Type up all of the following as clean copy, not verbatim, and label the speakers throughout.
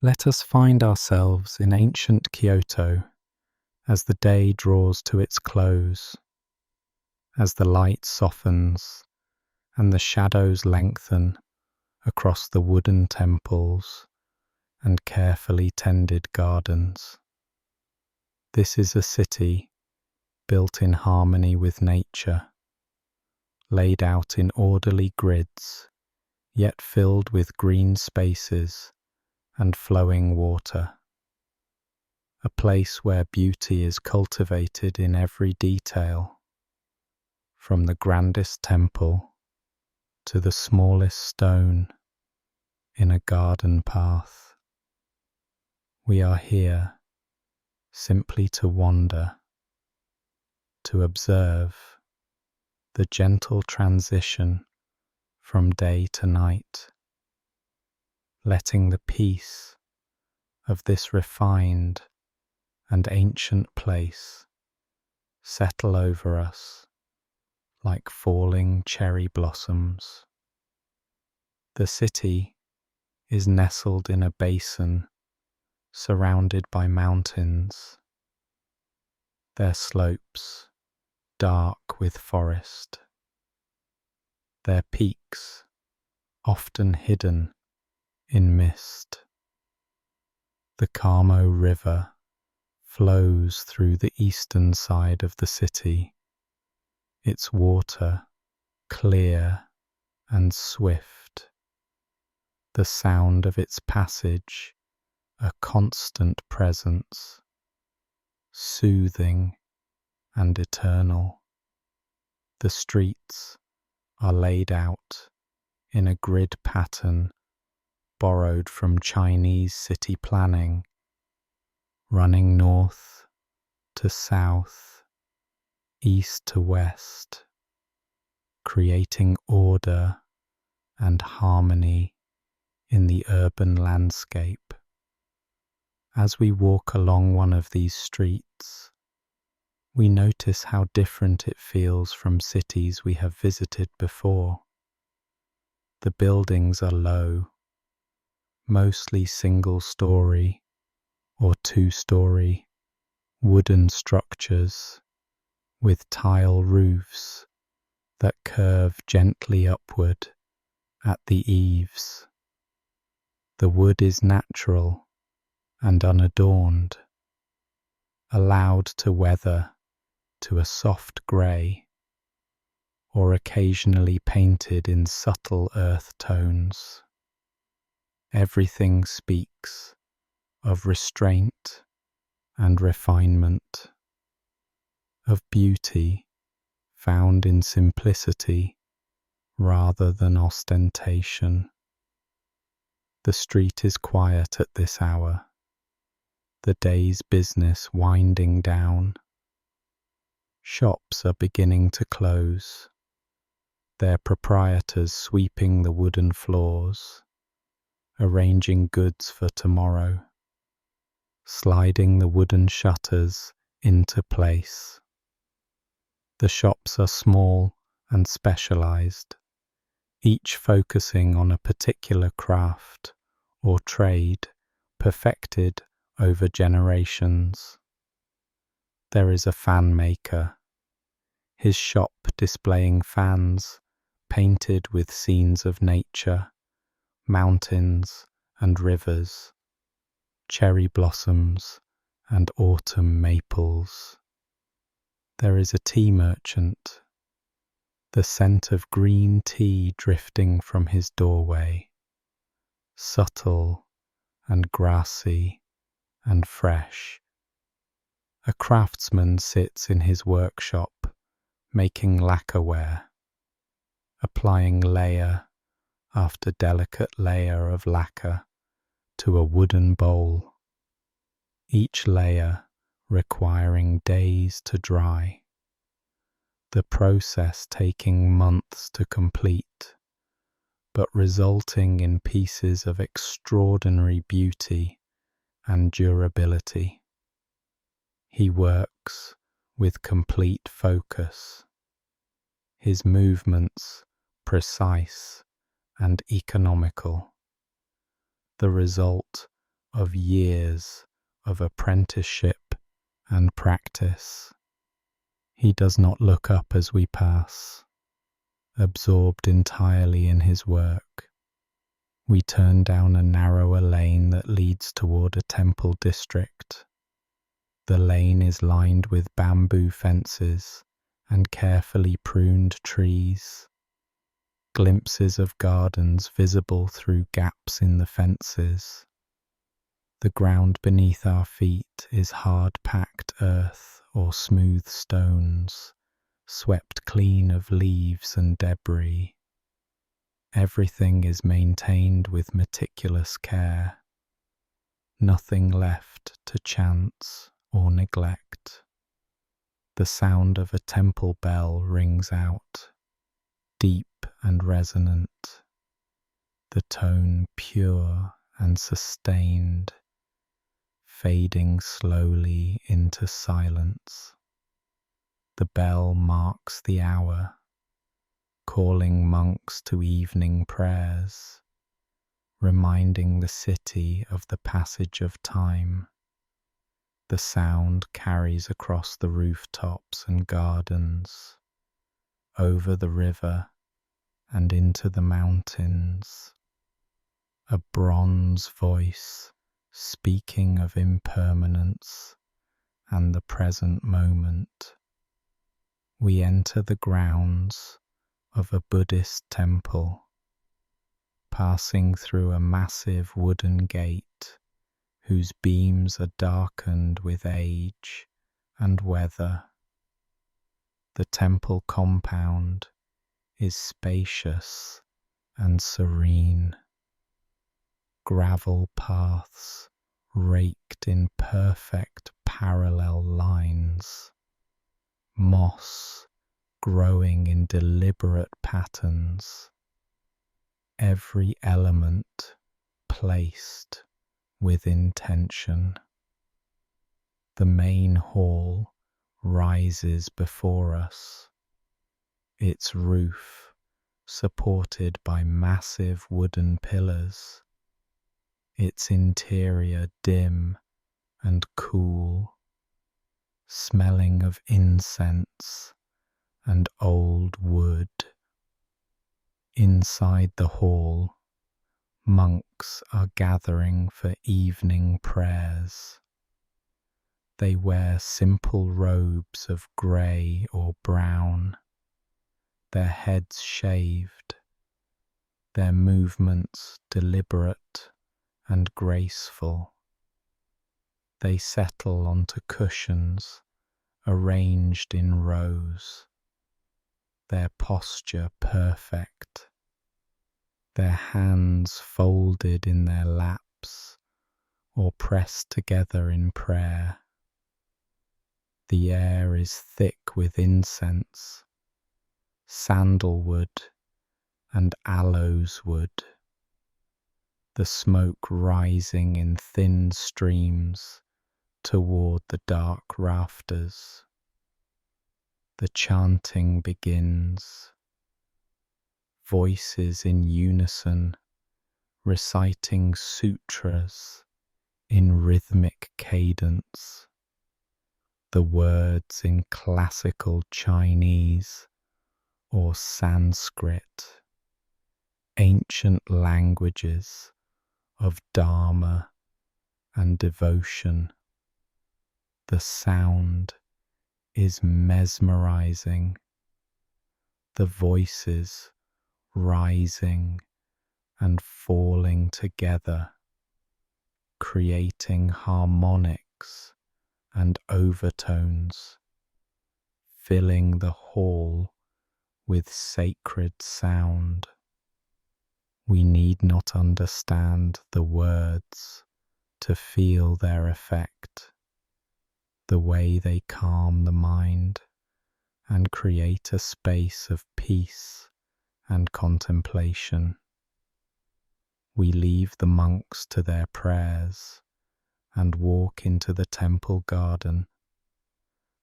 Speaker 1: Let us find ourselves in ancient Kyoto as the day draws to its close, as the light softens and the shadows lengthen across the wooden temples and carefully tended gardens. This is a city built in harmony with nature, laid out in orderly grids, yet filled with green spaces and flowing water. A place where beauty is cultivated in every detail, from the grandest temple to the smallest stone in a garden path. We are here simply to wander, to observe the gentle transition from day to night, letting the peace of this refined and ancient place settle over us like falling cherry blossoms. The city is nestled in a basin surrounded by mountains, their slopes dark with forest, their peaks often hidden in mist. The Kamo River flows through the eastern side of the city, its water clear and swift, the sound of its passage a constant presence, soothing and eternal. The streets are laid out in a grid pattern borrowed from Chinese city planning, running north to south, east to west, creating order and harmony in the urban landscape. As we walk along one of these streets, we notice how different it feels from cities we have visited before. The buildings are low, mostly single-story or two-story wooden structures with tile roofs that curve gently upward at the eaves. The wood is natural and unadorned, allowed to weather to a soft grey, or occasionally painted in subtle earth tones. Everything speaks of restraint and refinement, of beauty found in simplicity rather than ostentation. The street is quiet at this hour, the day's business winding down. Shops are beginning to close, their proprietors sweeping the wooden floors, arranging goods for tomorrow, sliding the wooden shutters into place. The shops are small and specialized, each focusing on a particular craft or trade perfected over generations. There is a fan maker, his shop displaying fans painted with scenes of nature, mountains and rivers, cherry blossoms and autumn maples. There is a tea merchant, the scent of green tea drifting from his doorway, subtle and grassy and fresh. A craftsman sits in his workshop, making lacquerware, applying layer after delicate layer of lacquer to a wooden bowl, each layer requiring days to dry, the process taking months to complete, but resulting in pieces of extraordinary beauty and durability. He works with complete focus, his movements precise and economical, the result of years of apprenticeship and practice. He does not look up as we pass, absorbed entirely in his work. We turn down a narrower lane that leads toward a temple district. The lane is lined with bamboo fences and carefully pruned trees. Glimpses of gardens visible through gaps in the fences. The ground beneath our feet is hard-packed earth or smooth stones, swept clean of leaves and debris. Everything is maintained with meticulous care. Nothing left to chance or neglect. The sound of a temple bell rings out, deep and resonant, the tone pure and sustained, fading slowly into silence. The bell marks the hour, calling monks to evening prayers, reminding the city of the passage of time. The sound carries across the rooftops and gardens, over the river and into the mountains. A bronze voice speaking of impermanence and the present moment. We enter the grounds of a Buddhist temple, passing through a massive wooden gate whose beams are darkened with age and weather. The temple compound is spacious and serene. Gravel paths raked in perfect parallel lines. Moss growing in deliberate patterns. Every element placed with intention. The main hall rises before us, its roof supported by massive wooden pillars, its interior dim and cool, smelling of incense and old wood. Inside the hall, monks are gathering for evening prayers. They wear simple robes of grey or brown, their heads shaved, their movements deliberate and graceful. They settle onto cushions arranged in rows, their posture perfect, their hands folded in their laps or pressed together in prayer. The air is thick with incense, sandalwood and aloes wood, the smoke rising in thin streams toward the dark rafters. The chanting begins, voices in unison reciting sutras in rhythmic cadence, the words in classical Chinese or Sanskrit, ancient languages of Dharma and devotion. The sound is mesmerizing, the voices rising and falling together, creating harmonics and overtones, filling the hall with sacred sound. We need not understand the words to feel their effect, the way they calm the mind and create a space of peace and contemplation. We leave the monks to their prayers and walk into the temple garden,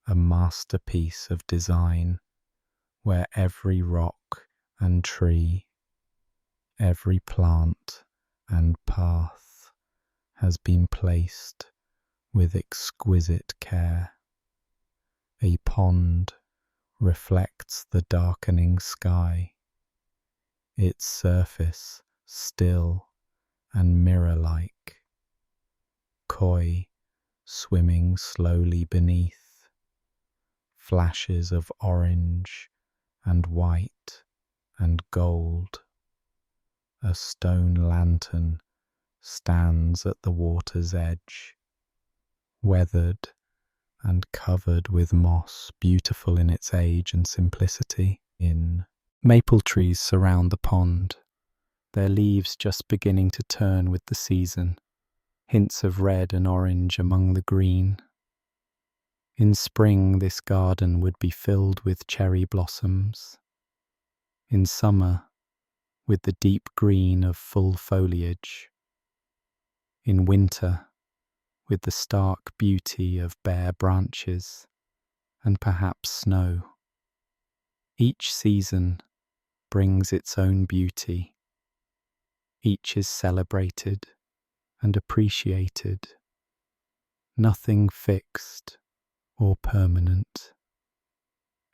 Speaker 1: a masterpiece of design where every rock and tree, every plant and path has been placed with exquisite care. A pond reflects the darkening sky, its surface still and mirror-like. Koi swimming slowly beneath, flashes of orange and white and gold. A stone lantern stands at the water's edge, weathered and covered with moss, beautiful in its age and simplicity. Maple trees surround the pond, their leaves just beginning to turn with the season, hints of red and orange among the green. In spring, this garden would be filled with cherry blossoms. In summer, with the deep green of full foliage. In winter, with the stark beauty of bare branches and perhaps snow. Each season brings its own beauty. Each is celebrated and appreciated. Nothing fixed or permanent.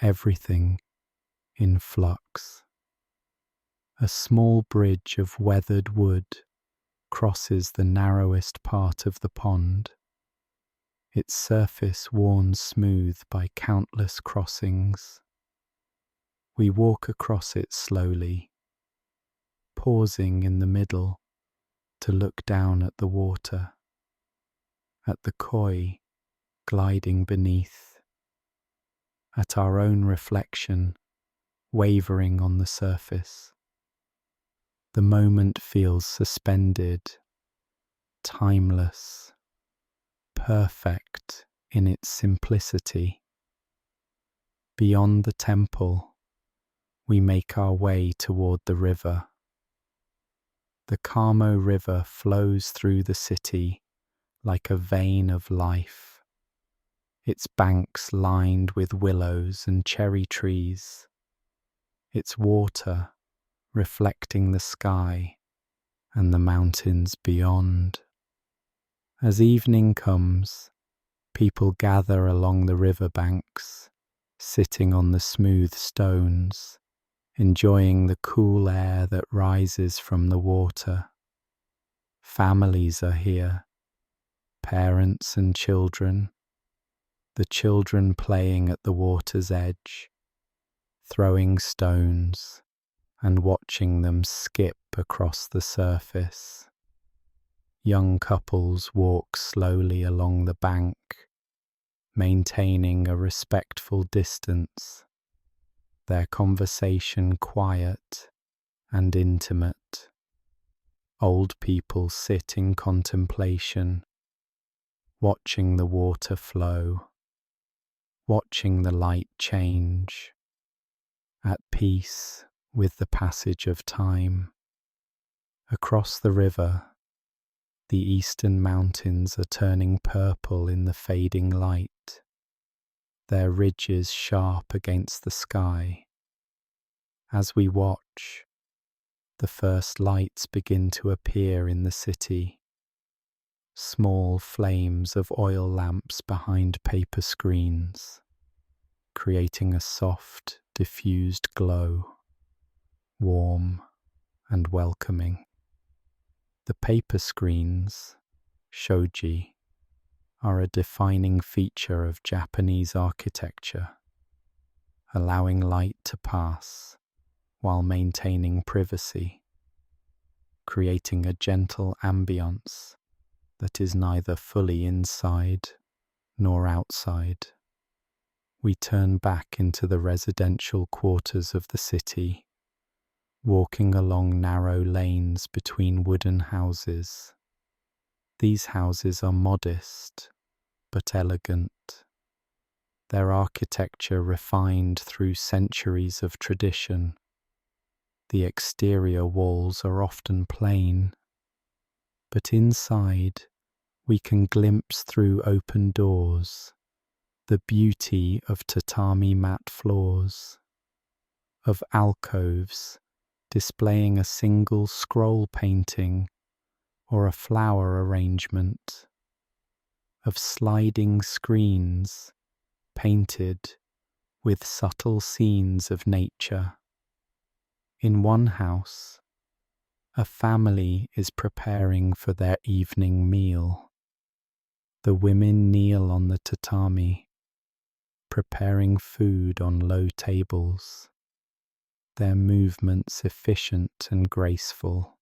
Speaker 1: Everything in flux. A small bridge of weathered wood crosses the narrowest part of the pond, its surface worn smooth by countless crossings. We walk across it slowly, pausing in the middle to look down at the water, at the koi gliding beneath, at our own reflection wavering on the surface. The moment feels suspended, timeless, perfect in its simplicity. Beyond the temple, we make our way toward the river. The Kamo River flows through the city like a vein of life, its banks lined with willows and cherry trees, its water reflecting the sky and the mountains beyond. As evening comes, people gather along the river banks, sitting on the smooth stones, enjoying the cool air that rises from the water. Families are here, parents and children, the children playing at the water's edge, throwing stones and watching them skip across the surface. Young couples walk slowly along the bank, maintaining a respectful distance, their conversation quiet and intimate. Old people sit in contemplation, watching the water flow, watching the light change, at peace with the passage of time. Across the river, the eastern mountains are turning purple in the fading light, their ridges sharp against the sky. As we watch, the first lights begin to appear in the city, small flames of oil lamps behind paper screens, creating a soft, diffused glow, warm and welcoming. The paper screens, shoji, are a defining feature of Japanese architecture, allowing light to pass while maintaining privacy, creating a gentle ambience that is neither fully inside nor outside. We turn back into the residential quarters of the city, walking along narrow lanes between wooden houses. These houses are modest but elegant, their architecture refined through centuries of tradition. The exterior walls are often plain, but inside we can glimpse through open doors the beauty of tatami mat floors, of alcoves displaying a single scroll painting or a flower arrangement, of sliding screens painted with subtle scenes of nature. In one house, a family is preparing for their evening meal. The women kneel on the tatami, preparing food on low tables, their movements efficient and graceful.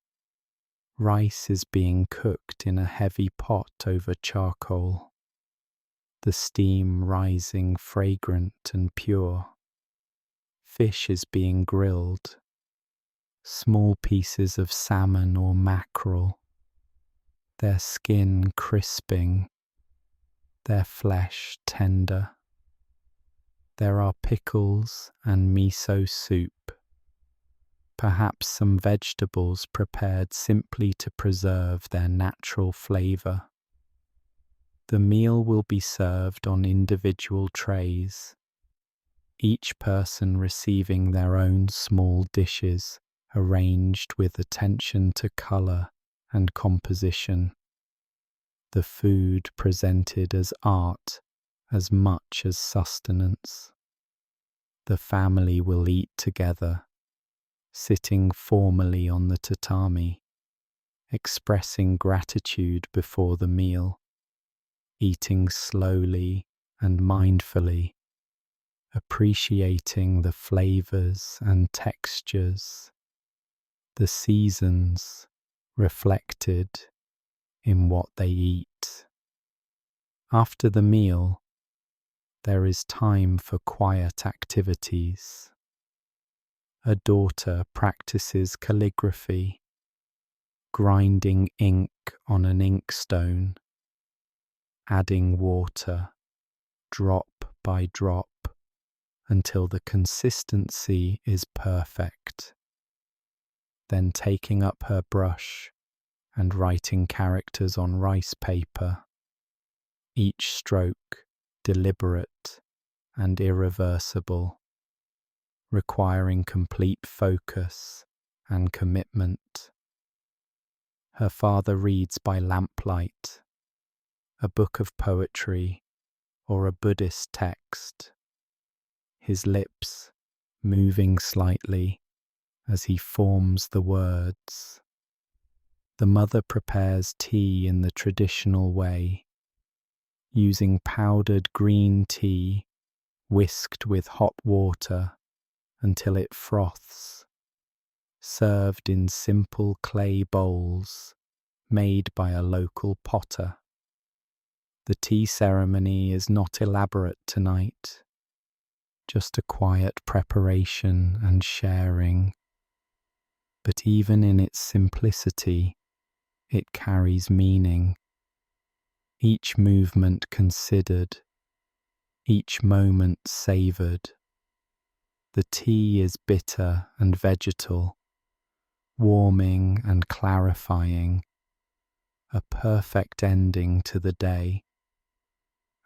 Speaker 1: Rice is being cooked in a heavy pot over charcoal, the steam rising fragrant and pure. Fish is being grilled, small pieces of salmon or mackerel, their skin crisping, their flesh tender. There are pickles and miso soup, perhaps some vegetables prepared simply to preserve their natural flavor. The meal will be served on individual trays, each person receiving their own small dishes arranged with attention to color and composition. The food presented as art as much as sustenance. The family will eat together, sitting formally on the tatami, expressing gratitude before the meal, eating slowly and mindfully, appreciating the flavors and textures, the seasons reflected in what they eat. After the meal, there is time for quiet activities. A daughter practices calligraphy, grinding ink on an inkstone, adding water drop by drop until the consistency is perfect, then taking up her brush and writing characters on rice paper, each stroke deliberate and irreversible, requiring complete focus and commitment. Her father reads by lamplight, a book of poetry or a Buddhist text, his lips moving slightly as he forms the words. The mother prepares tea in the traditional way, using powdered green tea whisked with hot water until it froths, served in simple clay bowls made by a local potter. The tea ceremony is not elaborate tonight, just a quiet preparation and sharing, but even in its simplicity, it carries meaning. Each movement considered, each moment savoured. The tea is bitter and vegetal, warming and clarifying, a perfect ending to the day.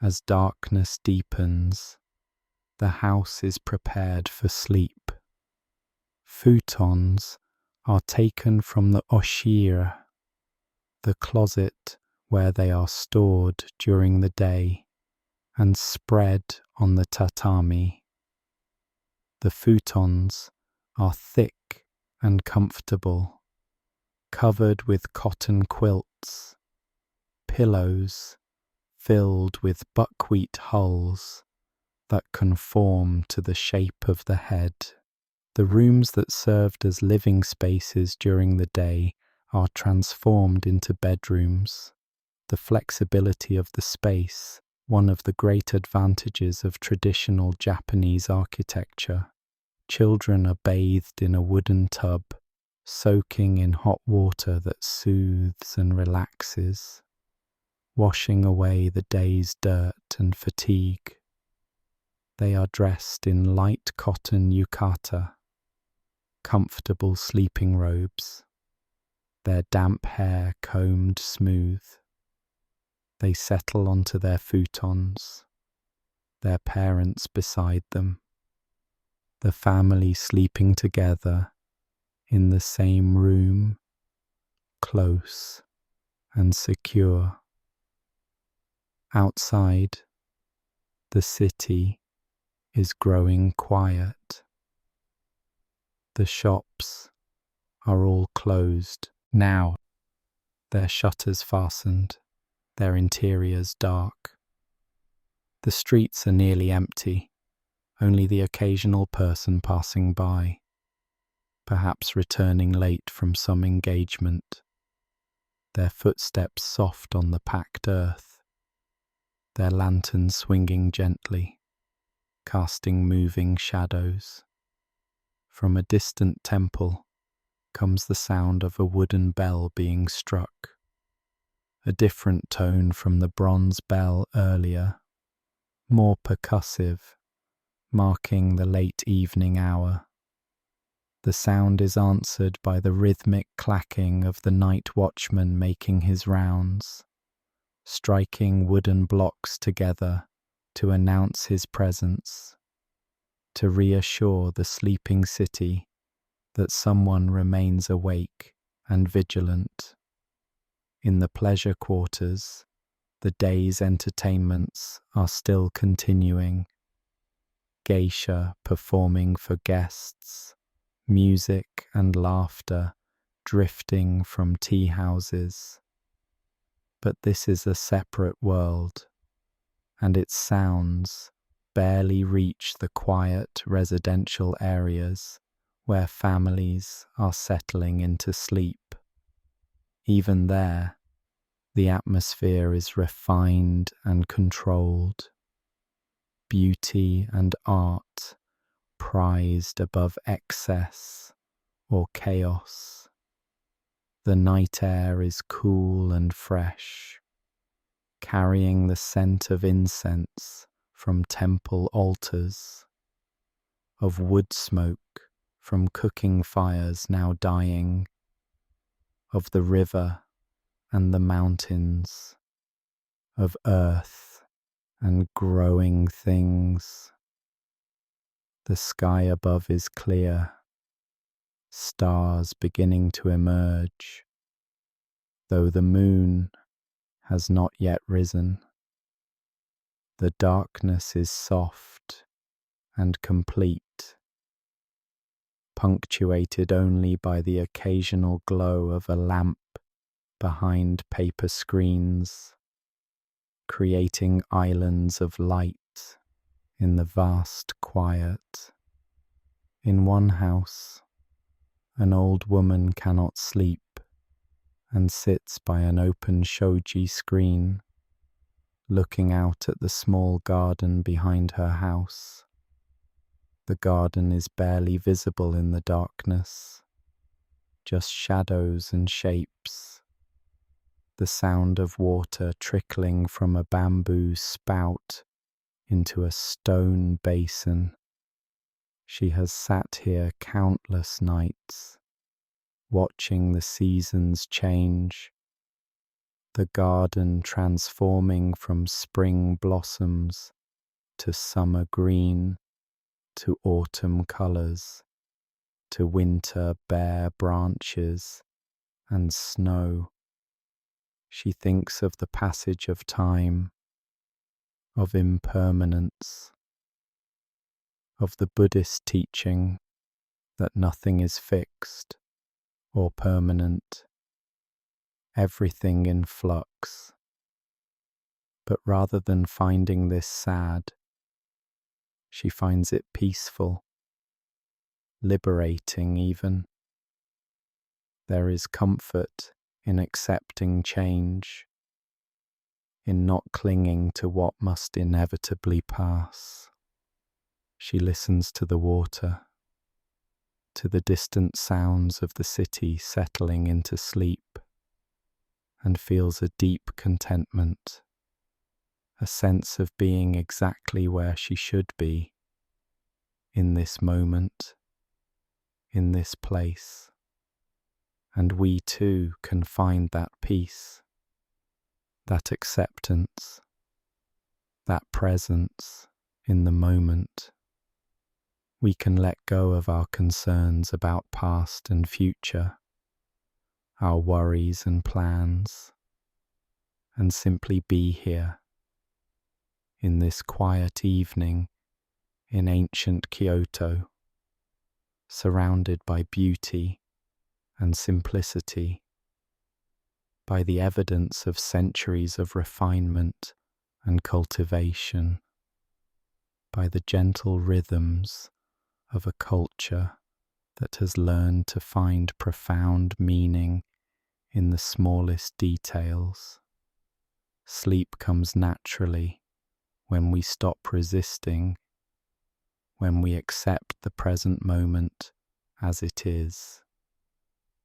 Speaker 1: As darkness deepens, the house is prepared for sleep. Futons are taken from the oshira, the closet where they are stored during the day, and spread on the tatami. The futons are thick and comfortable, covered with cotton quilts, pillows filled with buckwheat hulls that conform to the shape of the head. The rooms that served as living spaces during the day are transformed into bedrooms. The flexibility of the space, one of the great advantages of traditional Japanese architecture. Children are bathed in a wooden tub, soaking in hot water that soothes and relaxes, washing away the day's dirt and fatigue. They are dressed in light cotton yukata, comfortable sleeping robes, their damp hair combed smooth. They settle onto their futons, their parents beside them, the family sleeping together in the same room, close and secure. Outside, the city is growing quiet. The shops are all closed now, their shutters fastened, their interiors dark. The streets are nearly empty, only the occasional person passing by, perhaps returning late from some engagement, their footsteps soft on the packed earth, their lanterns swinging gently, casting moving shadows. From a distant temple comes the sound of a wooden bell being struck, a different tone from the bronze bell earlier, more percussive, marking the late evening hour. The sound is answered by the rhythmic clacking of the night watchman making his rounds, striking wooden blocks together to announce his presence, to reassure the sleeping city that someone remains awake and vigilant. In the pleasure quarters, the day's entertainments are still continuing. Geisha performing for guests, music and laughter drifting from tea houses. But this is a separate world, and its sounds barely reach the quiet residential areas where families are settling into sleep. Even there, the atmosphere is refined and controlled. Beauty and art prized above excess or chaos. The night air is cool and fresh, carrying the scent of incense from temple altars, of wood smoke from cooking fires now dying, of the river and the mountains, of earth and growing things. The sky above is clear, stars beginning to emerge, though the moon has not yet risen. The darkness is soft and complete, punctuated only by the occasional glow of a lamp behind paper screens, creating islands of light in the vast quiet. In one house, an old woman cannot sleep and sits by an open shoji screen, looking out at the small garden behind her house. The garden is barely visible in the darkness, just shadows and shapes. The sound of water trickling from a bamboo spout into a stone basin. She has sat here countless nights, watching the seasons change, the garden transforming from spring blossoms to summer green, to autumn colours, to winter bare branches and snow. She thinks of the passage of time, of impermanence, of the Buddhist teaching that nothing is fixed or permanent, everything in flux. But rather than finding this sad, she finds it peaceful, liberating even. There is comfort in accepting change, in not clinging to what must inevitably pass. She listens to the water, to the distant sounds of the city settling into sleep, and feels a deep contentment, a sense of being exactly where she should be, in this moment, in this place. And we too can find that peace, that acceptance, that presence in the moment. We can let go of our concerns about past and future, our worries and plans, and simply be here in this quiet evening in ancient Kyoto, surrounded by beauty and simplicity, by the evidence of centuries of refinement and cultivation, by the gentle rhythms of a culture that has learned to find profound meaning in the smallest details. Sleep comes naturally when we stop resisting, when we accept the present moment as it is,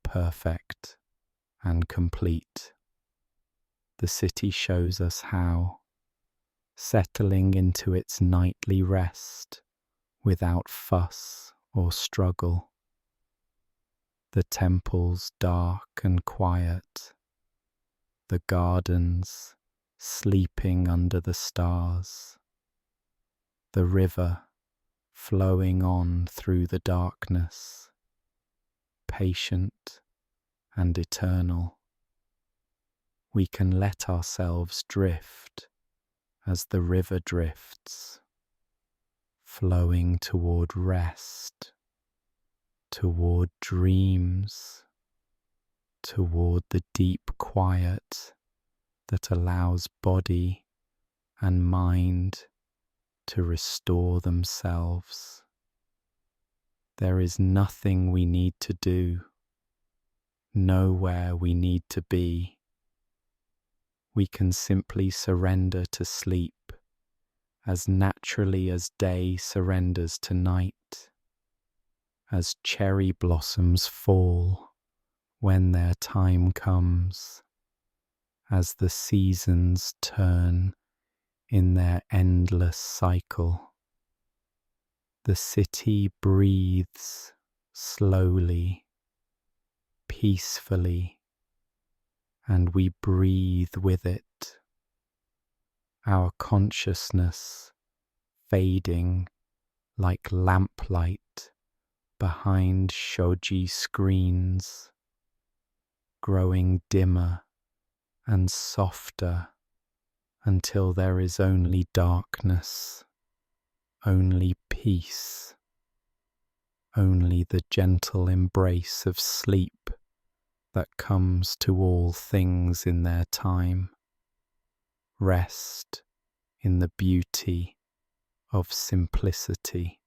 Speaker 1: perfect and complete. The city shows us how, settling into its nightly rest without fuss or struggle. The temples dark and quiet, the gardens sleeping under the stars, the river flowing on through the darkness, patient and eternal. We can let ourselves drift as the river drifts, flowing toward rest, toward dreams, toward the deep quiet that allows body and mind to restore themselves. There is nothing we need to do, nowhere we need to be. We can simply surrender to sleep as naturally as day surrenders to night, as cherry blossoms fall when their time comes, as the seasons turn in their endless cycle. The city breathes slowly, peacefully, and we breathe with it, our consciousness fading like lamplight behind shoji screens, growing dimmer and softer until there is only darkness, only peace, only the gentle embrace of sleep that comes to all things in their time. Rest in the beauty of simplicity.